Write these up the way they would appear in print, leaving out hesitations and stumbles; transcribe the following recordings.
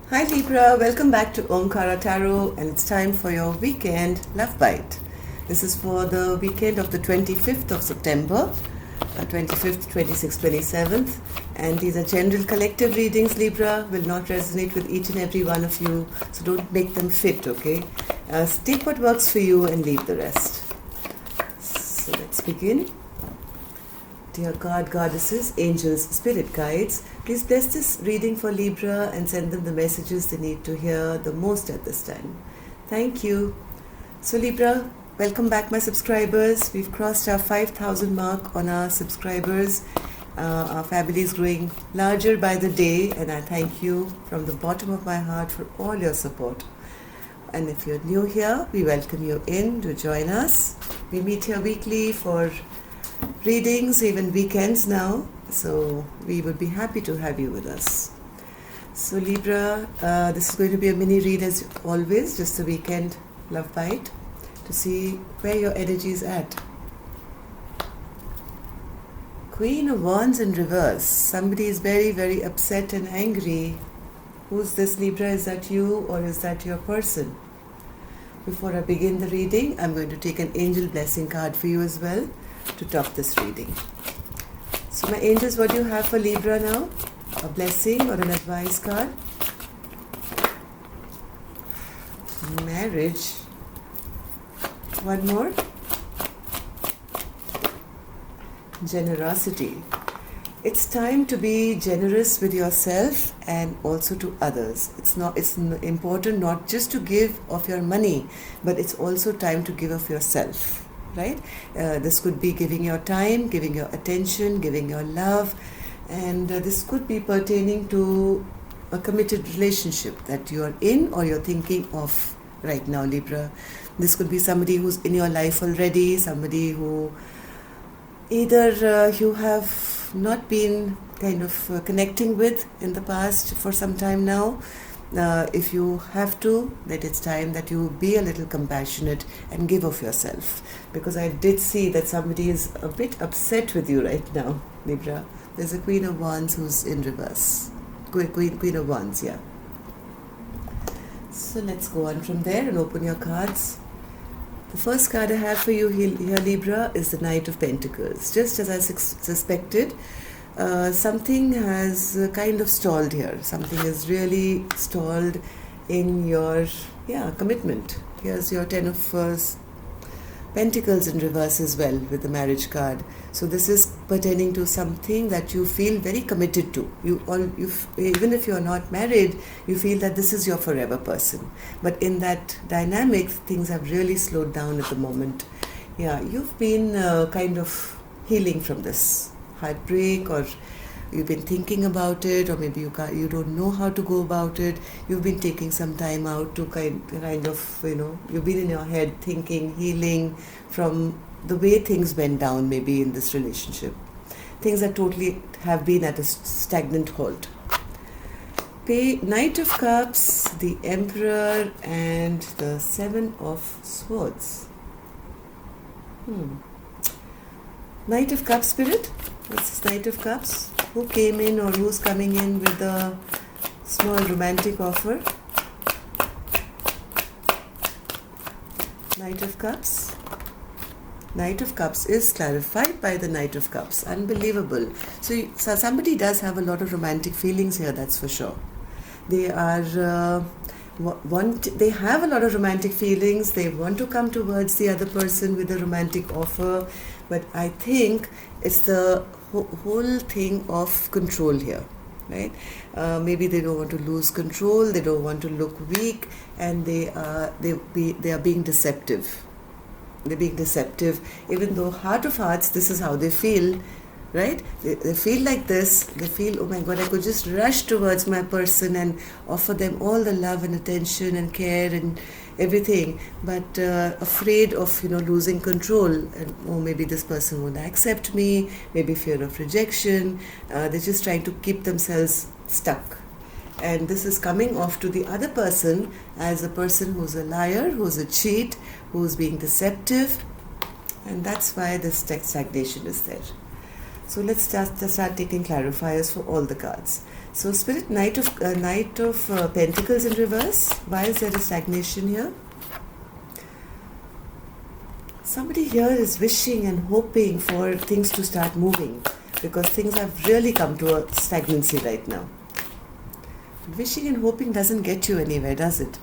Hi Libra, welcome back to Omkara Tarot, and it's time for your weekend love bite. This is for the weekend of the 25th of September, 25th, 26th, 27th, and these are general collective readings. Libra will not resonate with each and every one of you, so don't make them fit, okay? Take what works for you and leave the rest. So let's begin. Dear God, goddesses, angels, spirit guides, please bless this reading for Libra and send them the messages they need to hear the most at this time. Thank you. So Libra, welcome back my subscribers. We've crossed our 5,000 mark on our subscribers. Our family is growing larger by the day, and I thank you from the bottom of my heart for all your support. And if you're new here, we welcome you in to join us. We meet here weekly for readings, even weekends now, so we would be happy to have you with us. So Libra, this is going to be a mini read as always, just a weekend love bite to see where your energy is at. Queen of Wands in reverse. Somebody is very, very upset and angry. Who's this, Libra? Is that you or is that your person? Before I begin the reading, I'm going to take an angel blessing card for you as well to top this reading. So my angels, what do you have for Libra now? A blessing or an advice card? Marriage. One more. Generosity. It's time to be generous with yourself and also to others. It's important not just to give of your money, but it's also time to give of yourself. Right? This could be giving your time, giving your attention, giving your love, and this could be pertaining to a committed relationship that you are in or you're thinking of right now, Libra. This could be somebody who's in your life already, somebody who either you have not been kind of connecting with in the past for some time now. If you have to, that it's time that you be a little compassionate and give of yourself, because I did see that somebody is a bit upset with you right now, Libra. There's a Queen of Wands who's in reverse. Queen of Wands, yeah. So let's go on from there and open your cards. The first card I have for you here, Libra, is the Knight of Pentacles. Just as I suspected, something has kind of stalled here. Something is really stalled in your commitment. Here's your Ten of Pentacles in reverse as well with the marriage card. So this is pertaining to something that you feel very committed to. Even if you're not married, you feel that this is your forever person. But in that dynamic, things have really slowed down at the moment. Yeah, you've been kind of healing from this heartbreak, or you've been thinking about it, or maybe you don't know how to go about it. You've been taking some time out to kind of you've been in your head thinking, healing from the way things went down maybe in this relationship. Things that totally have been at a stagnant halt. Knight of Cups, the Emperor, and the Seven of Swords. Knight of Cups, Spirit? What's this Knight of Cups? Who came in or who's coming in with a small romantic offer? Knight of Cups. Knight of Cups is clarified by the Knight of Cups. Unbelievable. So somebody does have a lot of romantic feelings here, that's for sure. They are they have a lot of romantic feelings. They want to come towards the other person with a romantic offer, but I think it's the whole thing of control here, right? Maybe they don't want to lose control. They don't want to look weak, and they are being deceptive. They're being deceptive, even though heart of hearts, this is how they feel. Right? They feel like this. They feel, oh my God, I could just rush towards my person and offer them all the love and attention and care and everything, but afraid of losing control, and maybe this person won't accept me, maybe fear of rejection. They're just trying to keep themselves stuck. And this is coming off to the other person as a person who's a liar, who's a cheat, who's being deceptive, and that's why this stagnation is there. So let's start taking clarifiers for all the cards. So Spirit, Knight of Pentacles in reverse. Why is there a stagnation here? Somebody here is wishing and hoping for things to start moving, because things have really come to a stagnancy right now. Wishing and hoping doesn't get you anywhere, does it?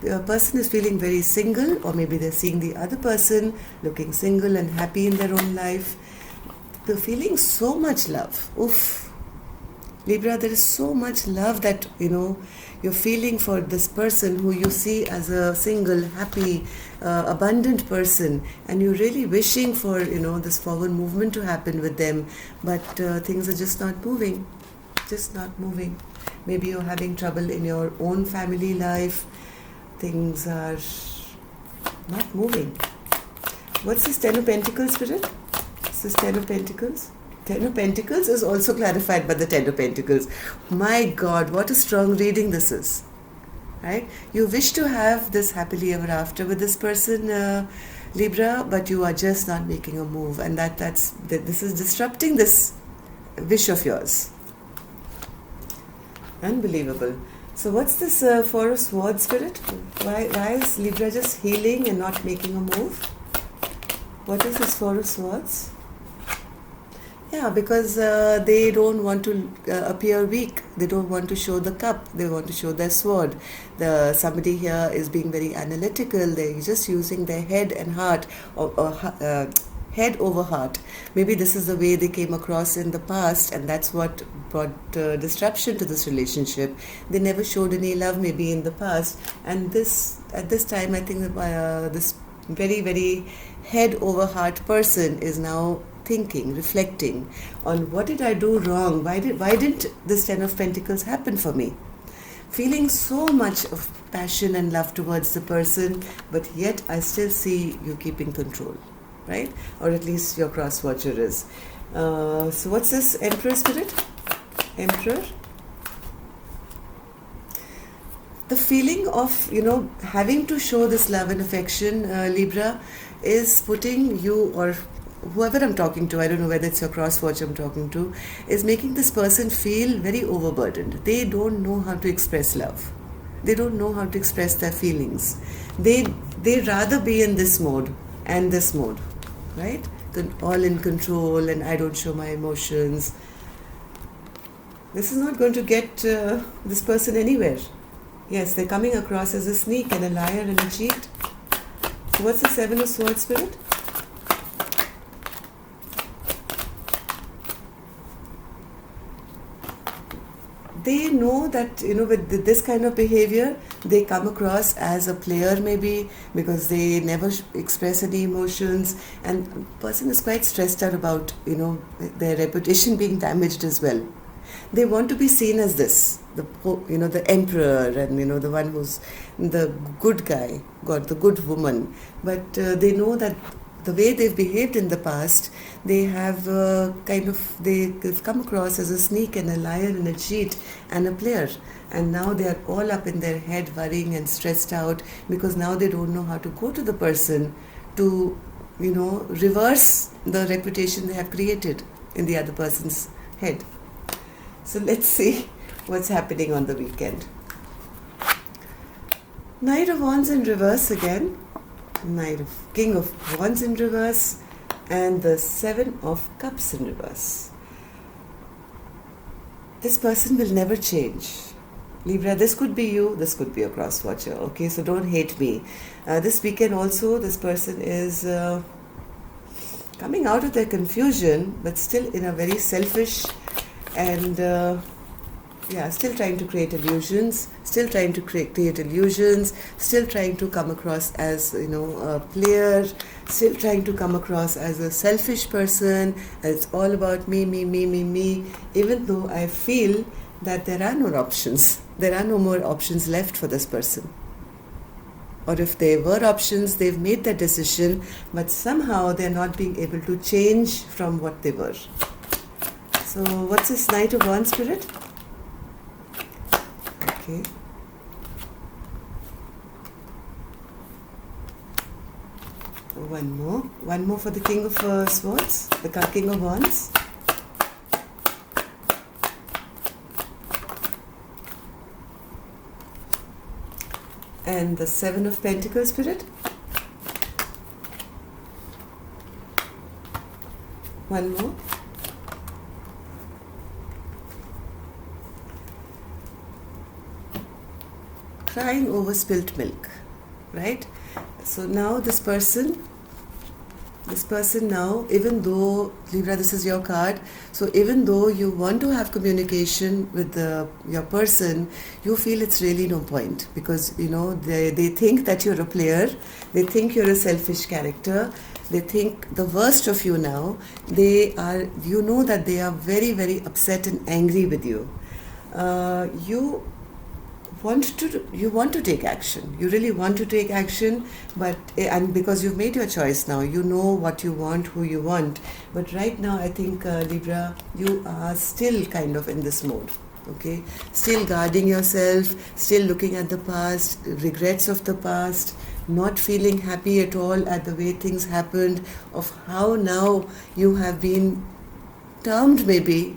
A person is feeling very single, or maybe they're seeing the other person looking single and happy in their own life. They're feeling so much love. Oof. Libra, there is so much love that, you're feeling for this person who you see as a single, happy, abundant person, and you're really wishing for, this forward movement to happen with them, but things are just not moving. Just not moving. Maybe you're having trouble in your own family life. Things are not moving. What's this Ten of Pentacles, Spirit? What's this Ten of Pentacles? Ten of Pentacles is also clarified by the Ten of Pentacles. My God, what a strong reading this is. Right? You wish to have this happily ever after with this person, Libra, but you are just not making a move, and this is disrupting this wish of yours. Unbelievable. So what's this Four of Swords, Spirit? Why is Libra just healing and not making a move? What is this Four of Swords? Yeah, because they don't want to appear weak. They don't want to show the cup. They want to show their sword. Somebody here is being very analytical. They're just using their head and heart, or head over heart. Maybe this is the way they came across in the past, and that's what brought disruption to this relationship. They never showed any love maybe in the past, and at this time I think that this very, very head over heart person is now thinking, reflecting on, what did I do wrong? Why didn't this Ten of Pentacles happen for me? Feeling so much of passion and love towards the person, but yet I still see you keeping control, right? Or at least your cross watcher is. So what's this Emperor, Spirit? Emperor. The feeling of, having to show this love and affection, Libra, is putting you, or whoever I'm talking to, I don't know whether it's your cross watch I'm talking to, is making this person feel very overburdened. They don't know how to express love. They don't know how to express their feelings. They rather be in this mode and this mode, right? All in control, and I don't show my emotions. This is not going to get this person anywhere. Yes, they're coming across as a sneak and a liar and a cheat. So what's the Seven of Swords, Spirit? They know that, with this kind of behavior, they come across as a player maybe, because they never express any emotions, and the person is quite stressed out about, their reputation being damaged as well. They want to be seen as this, the emperor, and, the one who's the good guy, the good woman. But they know that the way they've behaved in the past, they have they've come across as a sneak and a liar and a cheat and a player. And now they are all up in their head, worrying and stressed out, because now they don't know how to go to the person to, reverse the reputation they have created in the other person's head. So let's see what's happening on the weekend. Knight of Wands in reverse again. King of Wands in reverse, and the Seven of Cups in reverse. This person will never change. Libra, this could be you, this could be a cross watcher, okay? So don't hate me. This weekend also, this person is coming out of their confusion, but still in a very selfish and still trying to create illusions, still trying to create illusions, still trying to come across as, a player, still trying to come across as a selfish person. It's all about me, even though I feel that there are no options. There are no more options left for this person. Or if there were options, they've made their decision, but somehow they're not being able to change from what they were. So what's this Knight of Wands, Spirit? Okay. One more for the King of Swords, the King of Wands. And the Seven of Pentacles, Spirit. One more. Crying over spilt milk, right? So now this person now, even though, Libra, this is your card, so even though you want to have communication with your person, you feel it's really no point, because they think that you're a player, they think you're a selfish character, they think the worst of you now. You know that they are very, very upset and angry with you. You want to take action. You really want to take action, and because you've made your choice now, you know what you want, who you want. But right now, I think, Libra, you are still kind of in this mode. Okay, still guarding yourself, still looking at the past, regrets of the past, not feeling happy at all at the way things happened, of how now you have been termed maybe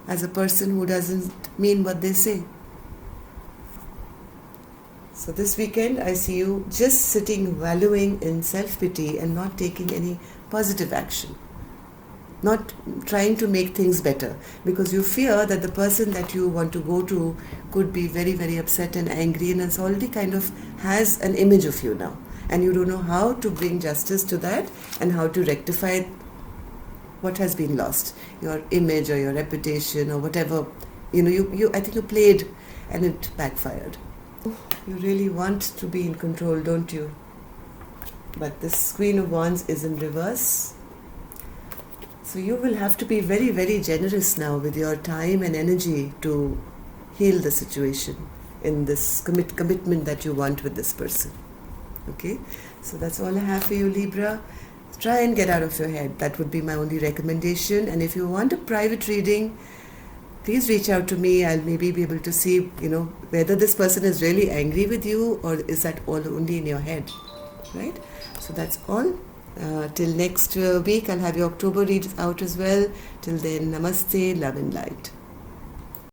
as a person who doesn't mean what they say. So this weekend, I see you just sitting, wallowing in self-pity and not taking any positive action. Not trying to make things better, because you fear that the person that you want to go to could be very, very upset and angry, and it's already kind of has an image of you now. And you don't know how to bring justice to that and how to rectify what has been lost. Your image or your reputation or whatever. I think you played and it backfired. You really want to be in control, don't you? But this Queen of Wands is in reverse. So you will have to be very, very generous now with your time and energy to heal the situation in this commitment that you want with this person. Okay? So that's all I have for you, Libra. Try and get out of your head. That would be my only recommendation. And if you want a private reading, please reach out to me. I'll maybe be able to see, whether this person is really angry with you or is that all only in your head, right? So that's all. Till next week, I'll have your October reads out as well. Till then, namaste, love and light.